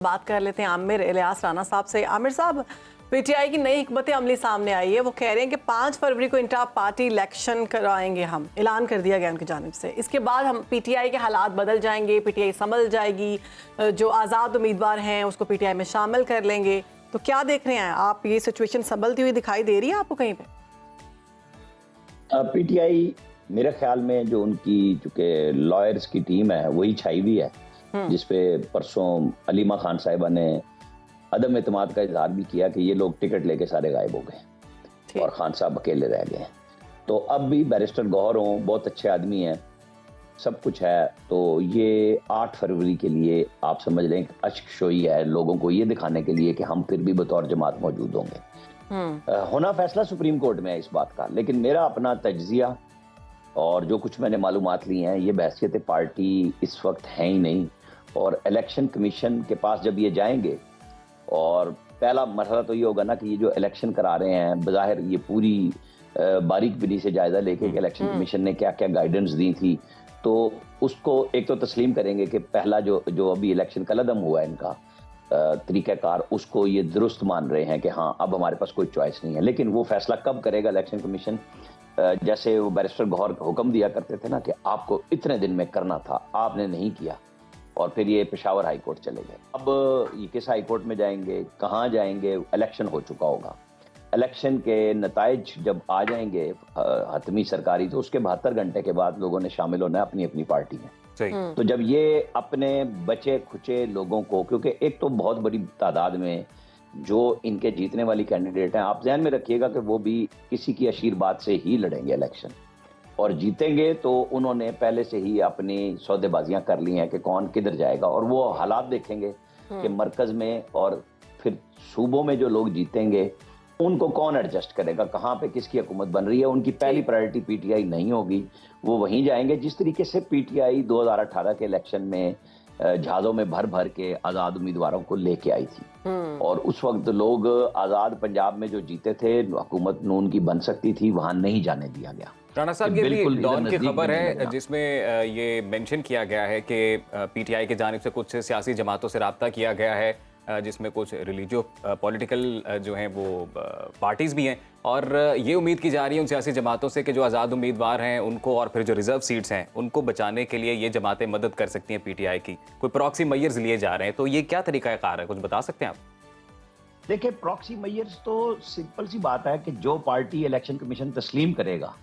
बात कर लेते हैं आमिर इलियास राना साहब से। आमिर साहब, पीटीआई की नई हिकमत अमली सामने आई है। वो कह रहे हैं कि 5 फरवरी को इंटर पार्टी इलेक्शन कराएंगे, हम ऐलान कर दिया गया उनकी जानिब से। इसके बाद हम पीटीआई के हालात बदल जाएंगे, पीटीआई संभल जाएगी, जो आज़ाद उम्मीदवार हैं उसको पीटीआई में शामिल कर लेंगे। तो क्या देख रहे हैं आप, ये सिचुएशन संभलती हुई दिखाई दे रही है आपको कहीं पे? पीटीआई मेरे ख्याल में जो उनकी चूंकि लॉयर्स की टीम है वही छाई हुई है, जिसपे परसों अलीमा खान साहिबा ने अदम एतमाद का इजहार भी किया कि ये लोग टिकट लेके सारे गायब हो गए और खान साहब अकेले रह गए। तो अब भी बैरिस्टर गौहर हों, बहुत अच्छे आदमी हैं, सब कुछ है, तो ये 8 फरवरी के लिए आप समझ लें अश्कशोई है लोगों को ये दिखाने के लिए कि हम फिर भी बतौर जमात मौजूद होंगे। होना फैसला सुप्रीम कोर्ट में है इस बात का, लेकिन मेरा अपना तज्जिया और जो कुछ मैंने मालूमात ली हैं, ये बहसियत पार्टी इस वक्त है ही नहीं। और इलेक्शन कमीशन के पास जब ये जाएंगे, और पहला मरहला तो ये होगा ना कि ये जो इलेक्शन करा रहे हैं, बज़ाहिर ये पूरी बारीक बिनी से जायजा लेके कि इलेक्शन कमीशन ने क्या क्या गाइडेंस दी थी, तो उसको एक तो तस्लीम करेंगे कि पहला जो अभी इलेक्शन कलअदम हुआ है इनका तरीक़ाकार, उसको ये दुरुस्त मान रहे हैं कि हाँ अब हमारे पास कोई चॉइस नहीं है। लेकिन वो फैसला कब करेगा इलेक्शन कमीशन? जैसे वो बैरिस्टर गौहर हुक्म दिया करते थे ना कि आपको इतने दिन में करना था, आपने नहीं किया, और फिर ये पेशावर हाई कोर्ट चले गए। अब ये किस हाई कोर्ट में जाएंगे, कहाँ जाएंगे? इलेक्शन हो चुका होगा, इलेक्शन के नताइज जब आ जाएंगे हतमी सरकारी, तो उसके 72 घंटे के बाद लोगों ने शामिल होना है अपनी अपनी पार्टी में। तो जब ये अपने बचे खुचे लोगों को, क्योंकि एक तो बहुत बड़ी तादाद में जो इनके जीतने वाली कैंडिडेट हैं, आप ध्यान में रखिएगा कि वो भी किसी की आशीर्वाद से ही लड़ेंगे इलेक्शन, और जीतेंगे तो उन्होंने पहले से ही अपनी सौदेबाजियां कर ली हैं कि कौन किधर जाएगा, और वो हालात देखेंगे कि मरकज में और फिर सूबों में जो लोग जीतेंगे उनको कौन एडजस्ट करेगा, कहाँ पे किसकी हुकूमत बन रही है। उनकी पहली प्रायोरिटी पीटीआई नहीं होगी, वो वहीं जाएंगे जिस तरीके से पीटीआई 2018 के इलेक्शन में जहाज़ों में भर भर के आज़ाद उम्मीदवारों को लेके आई थी, और उस वक्त लोग आज़ाद पंजाब में जो जीते थे, हुकूमत नून की बन सकती थी, वहाँ नहीं जाने दिया गया। राणा साहब, ये भी डॉन की खबर है जिसमें ये मेंशन किया गया है कि पीटीआई की जानिब से कुछ सियासी जमातों से राब्ता किया गया है, जिसमें कुछ रिलीजियो पॉलिटिकल जो हैं वो पार्टीज़ भी हैं, और ये उम्मीद की जा रही है उन सियासी जमातों से कि जो आज़ाद उम्मीदवार हैं उनको, और फिर जो रिजर्व सीट्स हैं उनको बचाने के लिए ये जमातें मदद कर सकती हैं पीटीआई की। कोई प्रॉक्सी मेयर्स लिए जा रहे हैं, तो ये क्या तरीक़ाकार है, कुछ बता सकते हैं आप? देखिए, प्रॉक्सी मेयर्स तो सिंपल सी बात है कि जो पार्टी इलेक्शन कमीशन तस्लीम करेगा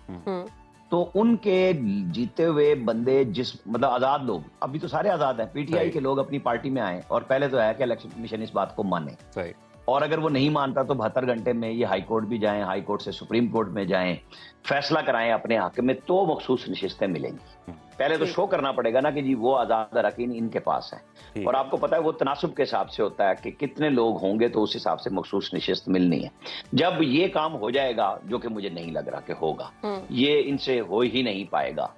तो उनके जीते हुए बंदे, जिस मतलब आजाद लोग, अभी तो सारे आजाद हैं, पीटीआई के लोग अपनी पार्टी में आए, और पहले तो है कि इलेक्शन कमीशन इस बात को माने, और अगर वो नहीं मानता तो 72 घंटे में ये हाई कोर्ट भी जाएं, हाई कोर्ट से सुप्रीम कोर्ट में जाएं, फैसला कराएं अपने हक में, तो मखसूस नशिस्तें मिलेंगी। पहले तो शो करना पड़ेगा ना कि जी वो आजाद अरकान इनके पास है, और आपको पता है वो तनासुब के हिसाब से होता है कि कितने लोग होंगे तो उस हिसाब से मखसूस नशिस्त मिलनी है। जब ये काम हो जाएगा, जो कि मुझे नहीं लग रहा कि होगा, ये इनसे हो ही नहीं पाएगा।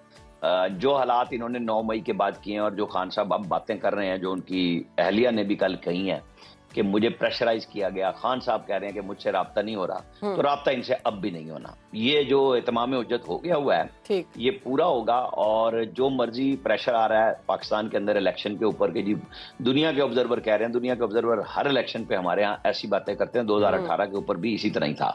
जो हालात इन्होंने 9 मई के बाद किए हैं, और जो खान साहब अब बातें कर रहे हैं, जो उनकी अहलिया ने भी कल कही है कि मुझे प्रेशराइज किया गया, खान साहब कह रहे हैं कि मुझसे राब्ता नहीं हो रहा, तो राब्ता इनसे अब भी नहीं होना। ये जो इत्माम उज्जत हो गया हुआ है, ये पूरा होगा, और जो मर्जी प्रेशर आ रहा है पाकिस्तान के अंदर इलेक्शन के ऊपर के, जी दुनिया के ऑब्जर्वर कह रहे हैं, दुनिया के ऑब्जर्वर हर इलेक्शन पे हमारे यहाँ ऐसी बातें करते हैं, 2018 के ऊपर भी इसी तरह ही था।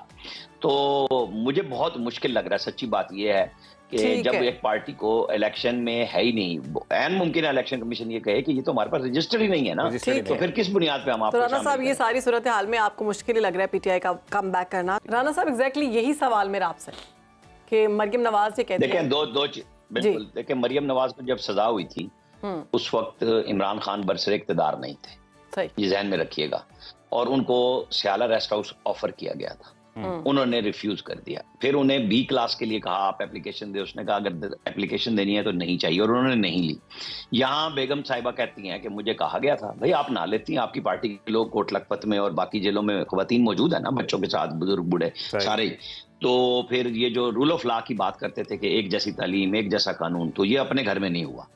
तो मुझे बहुत मुश्किल लग रहा है, सच्ची बात यह है कि जब एक पार्टी को इलेक्शन में है ही नहीं, ऐन मुमकिन है इलेक्शन कमीशन ये कहे कि ये तो हमारे पास रजिस्टर ही नहीं है ना, तो फिर किस बुनियाद पे हम आपको? तो राणा साहब, ये सारी सूरत हाल में आपको मुश्किल ही लग रहा है पीटीआई का कम बैक करना? राणा साहब, एग्जैक्टली यही सवाल मेरा आपसे कि मरियम नवाज ये कहती है, देखें दो बिल्कुल, देखें मरियम नवाज को जब सजा हुई थी उस वक्त इमरान खान बरसरे इक़्तिदार नहीं थे, ये ध्यान में रखिएगा, और उनको सियाला रेस्ट हाउस ऑफर किया गया था, उन्होंने रिफ्यूज कर दिया। फिर उन्हें बी क्लास के लिए कहा आप एप्लीकेशन दे, उसने कहा अगर एप्लीकेशन देनी है तो नहीं चाहिए, और उन्होंने नहीं ली। यहाँ बेगम साहिबा कहती हैं कि मुझे कहा गया था, भाई आप ना लेती हैं, आपकी पार्टी के लोग कोट लखपत में और बाकी जेलों में ख़वातीन मौजूद है ना, बच्चों के साथ, बुजुर्ग बूढ़े सारे, तो फिर ये जो रूल ऑफ लॉ की बात करते थे कि एक जैसी तालीम, एक जैसा कानून, तो ये अपने घर में नहीं हुआ।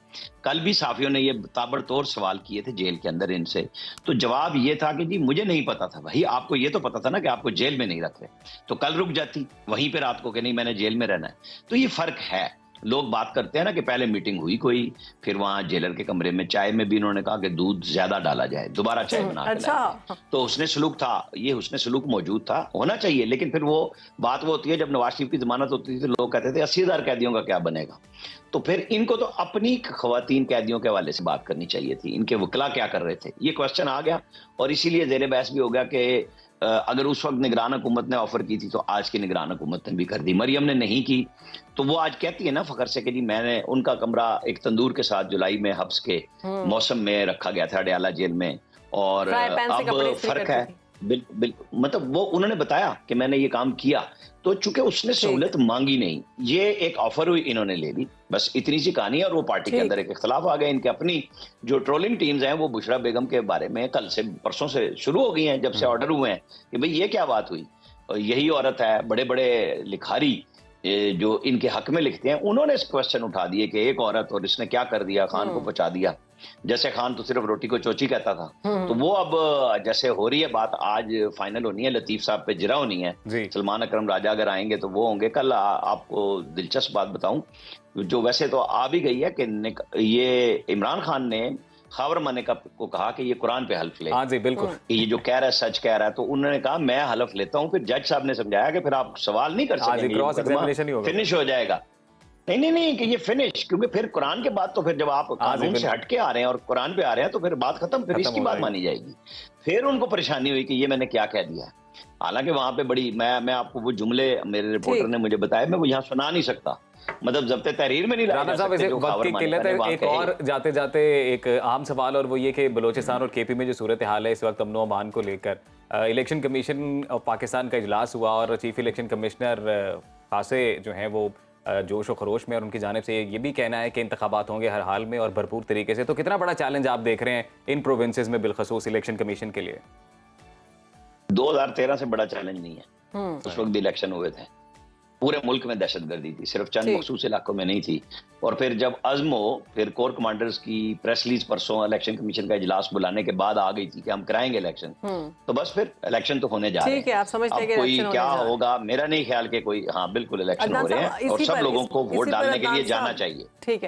कल भी साफियों ने ये ताबड़तोड़ सवाल किए थे जेल के अंदर इनसे, तो जवाब ये था कि जी मुझे नहीं पता था। भाई आपको ये तो पता था ना कि आपको जेल में नहीं रख रहे, तो कल रुक जाती वहीं पे रात को कि नहीं मैंने जेल में रहना है। तो ये फर्क है, لوگ بات کرتے ہیں نا کہ پہلے میٹنگ ہوئی کوئی, پھر وہاں جیلر کے کمرے میں چائے میں بھی انہوں نے کہا کہ دودھ زیادہ ڈالا جائے, دوبارہ چائے بنا کے لائیں. تو حسن سلوک تھا, یہ حسن سلوک موجود تھا, ہونا چاہیے. لیکن پھر وہ بات وہ ہوتی ہے جب نواز شریف کی ضمانت ہوتی تھی تو لوگ کہتے تھے 80,000 قیدیوں کا کیا بنے گا. تو پھر ان کو تو اپنی خواتین قیدیوں کے حوالے سے بات کرنی چاہیے تھی, ان کے وکلا کیا کر رہے تھے, یہ کوشچن آ گیا. اور اسی لیے زیر بحث بھی ہو گیا کہ اگر اس وقت نگران حکومت نے آفر کی تھی تو آج کی نگران حکومت نے بھی کر دی. مریم نے نہیں کی تو وہ آج کہتی ہے نا فخر سے کہ جی میں نے, ان کا کمرہ ایک تندور کے ساتھ جولائی میں حبس کے موسم میں رکھا گیا تھا اڈیالہ جیل میں, اور اب فرق ہے. مطلب وہ انہوں نے بتایا کہ میں نے یہ کام کیا, تو چونکہ اس نے سہولت مانگی نہیں, یہ ایک آفر ہوئی انہوں نے لے لی, بس اتنی سی کہانی ہے. اور وہ پارٹی کے اندر ایک اختلاف آ گیا. ان کے اپنی جو ٹرولنگ ٹیمز ہیں وہ بشرا بیگم کے بارے میں کل سے پرسوں سے شروع ہو گئی ہیں, جب سے آرڈر ہوئے ہیں کہ بھئی یہ کیا بات ہوئی, یہی عورت ہے. بڑے بڑے لکھاری جو ان کے حق میں لکھتے ہیں انہوں نے اس کوشچن اٹھا دیے کہ ایک عورت اور اس نے کیا کر دیا, خان کو پہنچا دیا. جیسے خان تو صرف روٹی کو چوچی کہتا تھا, تو وہ اب جیسے ہو رہی ہے بات, آج فائنل ہونی ہے, لطیف صاحب پہ جرا ہونی ہے. سلمان اکرم راجہ اگر آئیں گے تو وہ ہوں گے. کل آپ کو دلچسپ بات بتاؤں جو ویسے تو آ بھی گئی ہے کہ یہ عمران خان نے خاور مانیکا کو کہا کہ یہ قرآن پہ حلف لے. ہاں جی بالکل, یہ جو کہہ رہا ہے سچ کہہ رہا ہے. تو انہوں نے کہا میں حلف لیتا ہوں. پھر جج صاحب نے سمجھایا کہ پھر آپ سوال نہیں کر سکیں گے, فنش ہو جائے گا. نہیں کہ یہ فنش, کیونکہ پھر قرآن کے بعد تو پھر جب آپ قانون سے ہٹ کے آ رہے ہیں اور قرآن پہ آ رہے ہیں تو پھر بات ختم, پھر اس کی بات مانی جائے گی. پھر ان کو پریشانی ہوئی کہ یہ میں نے کیا کہہ دیا ہے. حالانکہ وہاں پہ بڑی, میں آپ کو وہ جملے میرے رپورٹر نے مجھے بتایا, میں وہ یہاں سنا نہیں سکتا, مطلب ضبط تحریر میں نہیں لایا جا سکتے. وقت کی قلت ہے. ایک اور جاتے جاتے ایک عام سوال, اور وہ یہ کہ بلوچستان اور کے پی میں جو صورتحال ہے اس وقت امن و امان کو لے کر, الیکشن کمیشن آف پاکستان کا اجلاس ہوا اور چیف الیکشن کمشنر خاصے جو ہیں وہ جوش و خروش میں, اور ان کی جانب سے یہ بھی کہنا ہے کہ انتخابات ہوں گے ہر حال میں اور بھرپور طریقے سے. تو کتنا بڑا چیلنج آپ دیکھ رہے ہیں ان پروونسز میں بالخصوص الیکشن کمیشن کے لیے؟ 2013 سے بڑا چیلنج نہیں ہے. اس وقت بھی الیکشن ہوئے تھے, پورے ملک میں دہشت گردی تھی, صرف چند مخصوص علاقوں میں نہیں تھی. اور پھر جب عزم ہو, پھر کور کمانڈرز کی پریس ریلیز پرسوں الیکشن کمیشن کا اجلاس بلانے کے بعد آ گئی تھی کہ ہم کرائیں گے الیکشن. تو بس پھر الیکشن تو ہونے جا رہے ہیں. اب کوئی کیا ہوگا, میرا نہیں خیال کہ کوئی, ہاں بالکل الیکشن ہو رہے ہیں اور سب لوگوں کو ووٹ ڈالنے کے لیے جانا چاہیے. ٹھیک ہے.